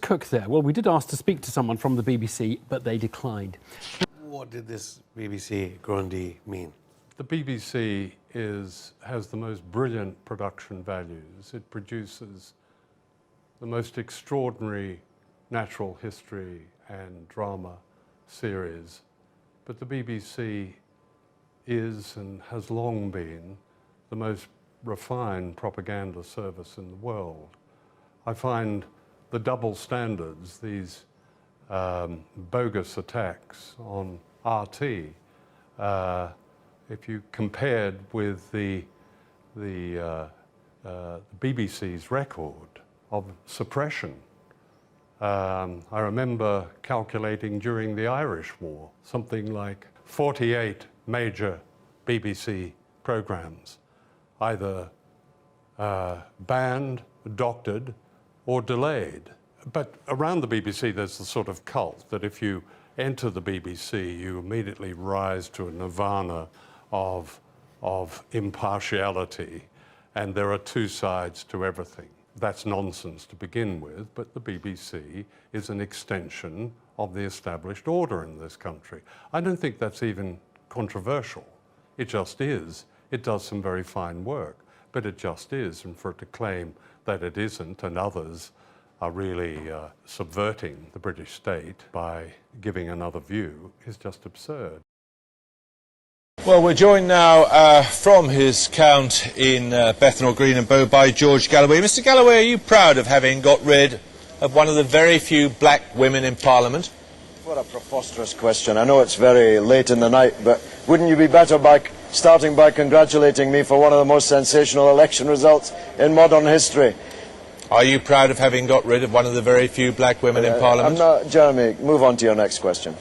Cook there? Well, we did ask to speak to someone from the BBC, but they declined. What did this BBC Grundy mean? The BBC has the most brilliant production values. It produces the most extraordinary natural history and drama series. But the BBC is and has long been the most refined propaganda service in the world. I find the double standards, these bogus attacks on RT, if you compared with the BBC's record of suppression. I remember calculating during the Irish War, something like 48 major BBC programs, either banned, doctored, or delayed. But around the BBC, there's the sort of cult that if you enter the BBC, you immediately rise to a nirvana of impartiality, and there are two sides to everything. That's nonsense to begin with, but the BBC is an extension of the established order in this country. I don't think that's even controversial. It just is. It does some very fine work, but it just is, and for it to claim that it isn't, and others are really subverting the British state by giving another view, is just absurd. Well, we're joined now from his count in Bethnal Green and Bow by George Galloway. Mr. Galloway, are you proud of having got rid of one of the very few black women in Parliament? What a preposterous question. I know it's very late in the night, but wouldn't you be better by starting by congratulating me for one of the most sensational election results in modern history? Are you proud of having got rid of one of the very few black women in Parliament? I'm not, Jeremy, move on to your next question.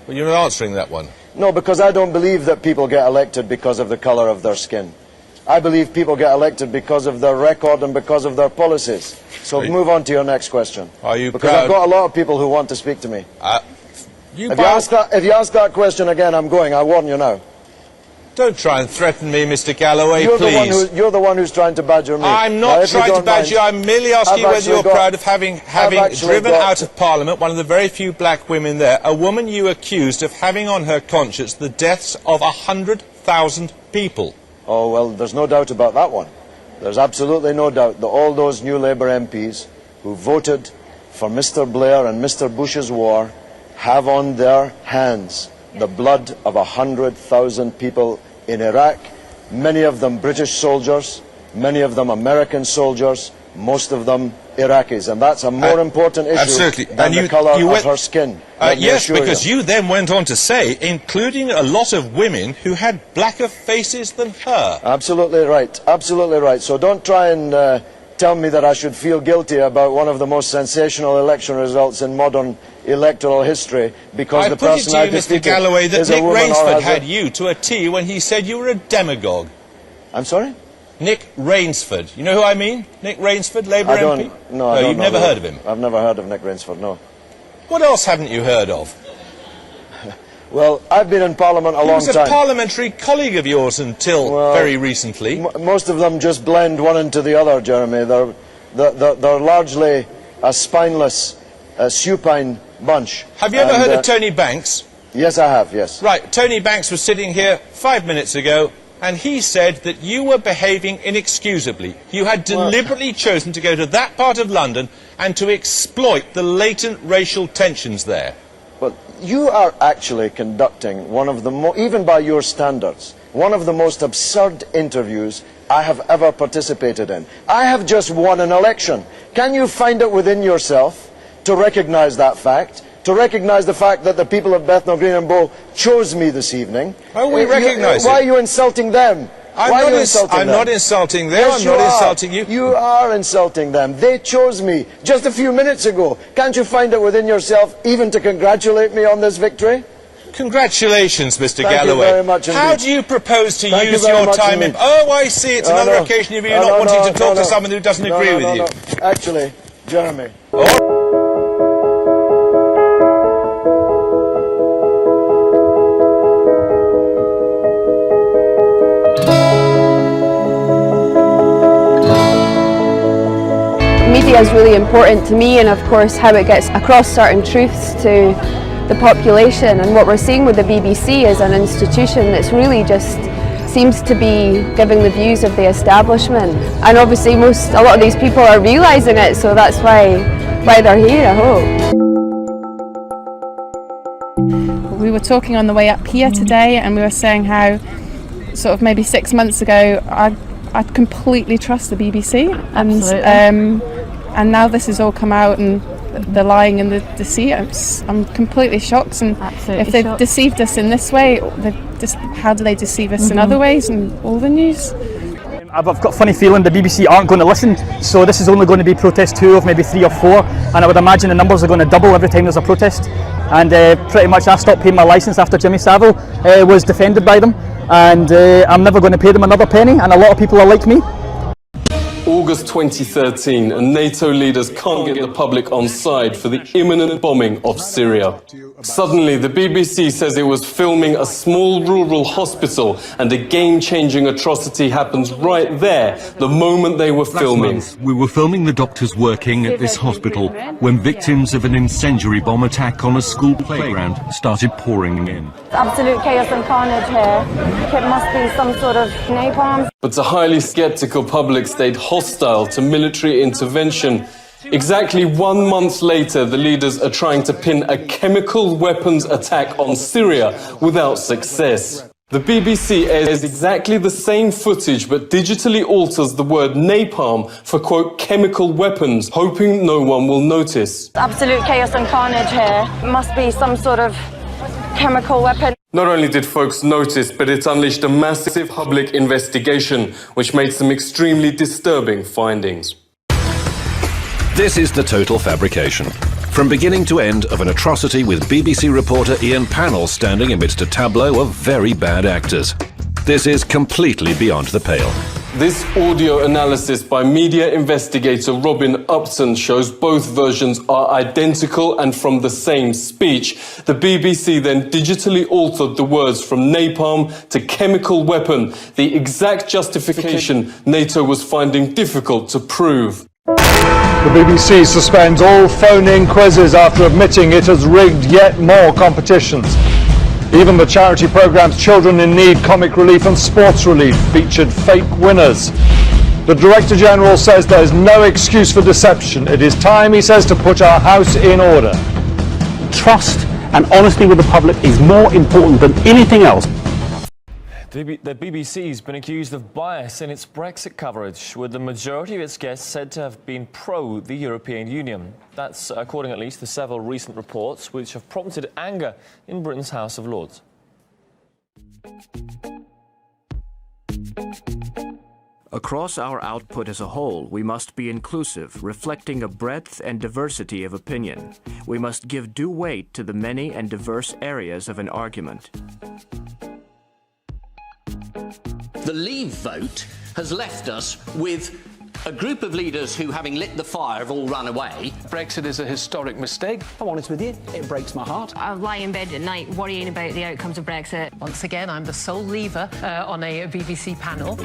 Well, you're not answering that one. No, because I don't believe that people get elected because of the colour of their skin. I believe people get elected because of their record and because of their policies. So move on to your next question. Are you because proud? I've got a lot of people who want to speak to me. If you ask that question again, I'm going. I warn you now. Don't try and threaten me, Mr. Galloway, please. You're the one who's trying to badger me. I'm not trying to badger you. I'm merely asking you whether you're proud of having driven out of Parliament one of the very few black women there, a woman you accused of having on her conscience the deaths of 100,000 people. Oh, well, there's no doubt about that one. There's absolutely no doubt that all those new Labour MPs who voted for Mr. Blair and Mr. Bush's war have on their hands the blood of 100,000 people in Iraq, many of them British soldiers, many of them American soldiers, most of them Iraqis, and that's a more important issue than the colour of her skin. Yes, because you then went on to say, including a lot of women who had blacker faces than her. Absolutely right, absolutely right. So don't try and tell me that I should feel guilty about one of the most sensational election results in modern electoral history because the person I defeated Mr. Galloway, that is a Nick woman Rainsford had you to a T when he said you were a demagogue. I'm sorry? Nick Rainsford. You know who I mean? Nick Rainsford, Labour MP? No, you've never heard of him? I've never heard of Nick Rainsford, no. What else haven't you heard of? Well, I've been in Parliament a long time. He was a parliamentary colleague of yours until very recently. Most of them just blend one into the other, Jeremy. They're largely a spineless, supine bunch. Have you ever heard of Tony Banks? Yes, I have, yes. Right, Tony Banks was sitting here 5 minutes ago, and he said that you were behaving inexcusably. You had deliberately chosen to go to that part of London and to exploit the latent racial tensions there. But you are actually conducting one of the, even by your standards, one of the most absurd interviews I have ever participated in. I have just won an election. Can you find it within yourself to recognise that fact? To recognise the fact that the people of Bethnal Green and Bow chose me this evening? Oh, we recognise it. Why are you insulting them? I'm not insulting them. Yes, I'm not insulting you. You are insulting them. They chose me just a few minutes ago. Can't you find it within yourself even to congratulate me on this victory? Congratulations, Mr. Galloway. Thank you very much indeed. How do you propose to use your time in... Oh, I see. It's another occasion of you not wanting to talk to someone who doesn't agree with you. Actually, Jeremy. Media is really important to me, and of course how it gets across certain truths to the population. And what we're seeing with the BBC is an institution that's really just seems to be giving the views of the establishment, and obviously a lot of these people are realising it, so that's why they're here, I hope. We were talking on the way up here today, and we were saying how sort of maybe 6 months ago I'd completely trust the BBC, and now this has all come out, and the lying and the deceit. I'm completely shocked, and if they've deceived us in this way, how do they deceive us in other ways and all the news? I've got a funny feeling the BBC aren't going to listen, so this is only going to be protest 2 of maybe 3 or 4, and I would imagine the numbers are going to double every time there's a protest. And pretty much I stopped paying my licence after Jimmy Savile was defended by them, and I'm never going to pay them another penny, and a lot of people are like me. August 2013, and NATO leaders can't get the public on side for the imminent bombing of Syria. Suddenly, the BBC says it was filming a small rural hospital, and a game-changing atrocity happens right there, the moment they were filming. Last month, we were filming the doctors working at this hospital when victims of an incendiary bomb attack on a school playground started pouring in. Absolute chaos and carnage here. It must be some sort of napalm. But a highly sceptical public stayed hostile to military intervention. Exactly 1 month later, the leaders are trying to pin a chemical weapons attack on Syria without success. The BBC airs exactly the same footage but digitally alters the word napalm for, quote, chemical weapons, hoping no one will notice. Absolute chaos and carnage here. It must be some sort of chemical weapon. Not only did folks notice, but it unleashed a massive public investigation, which made some extremely disturbing findings. This is the total fabrication, from beginning to end, of an atrocity with BBC reporter Ian Pannell standing amidst a tableau of very bad actors. This is completely beyond the pale. This audio analysis by media investigator Robin Upton shows both versions are identical and from the same speech. The BBC then digitally altered the words from napalm to chemical weapon, the exact justification NATO was finding difficult to prove. The BBC suspends all phone-in quizzes after admitting it has rigged yet more competitions. Even the charity programmes Children in Need, Comic Relief and Sports Relief featured fake winners. The Director General says there is no excuse for deception. It is time, he says, to put our house in order. Trust and honesty with the public is more important than anything else. The BBC's been accused of bias in its Brexit coverage, with the majority of its guests said to have been pro the European Union. That's according at least to several recent reports, which have prompted anger in Britain's House of Lords. Across our output as a whole, we must be inclusive, reflecting a breadth and diversity of opinion. We must give due weight to the many and diverse areas of an argument. The Leave vote has left us with a group of leaders who, having lit the fire, have all run away. Brexit is a historic mistake. If I'm honest with you, it breaks my heart. I lie in bed at night worrying about the outcomes of Brexit. Once again, I'm the sole leaver on a BBC panel.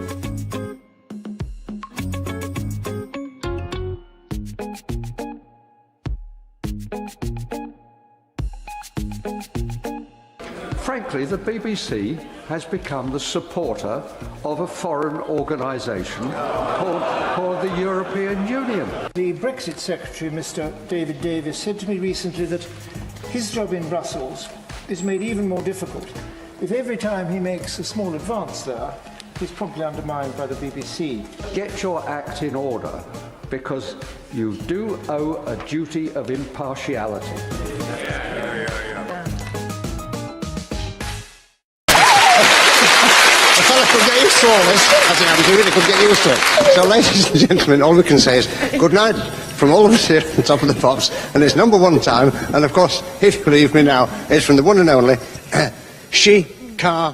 Frankly, the BBC has become the supporter of a foreign organisation called the European Union. The Brexit Secretary, Mr. David Davis, said to me recently that his job in Brussels is made even more difficult if every time he makes a small advance there, he's promptly undermined by the BBC. Get your act in order, because you do owe a duty of impartiality. Could get used to all this. I think I'm doing it, could get used to it. So, ladies and gentlemen, all we can say is good night from all of us here on Top of the Pops, and it's #1 time, and of course, if you leave me now, it's from the one and only She Car.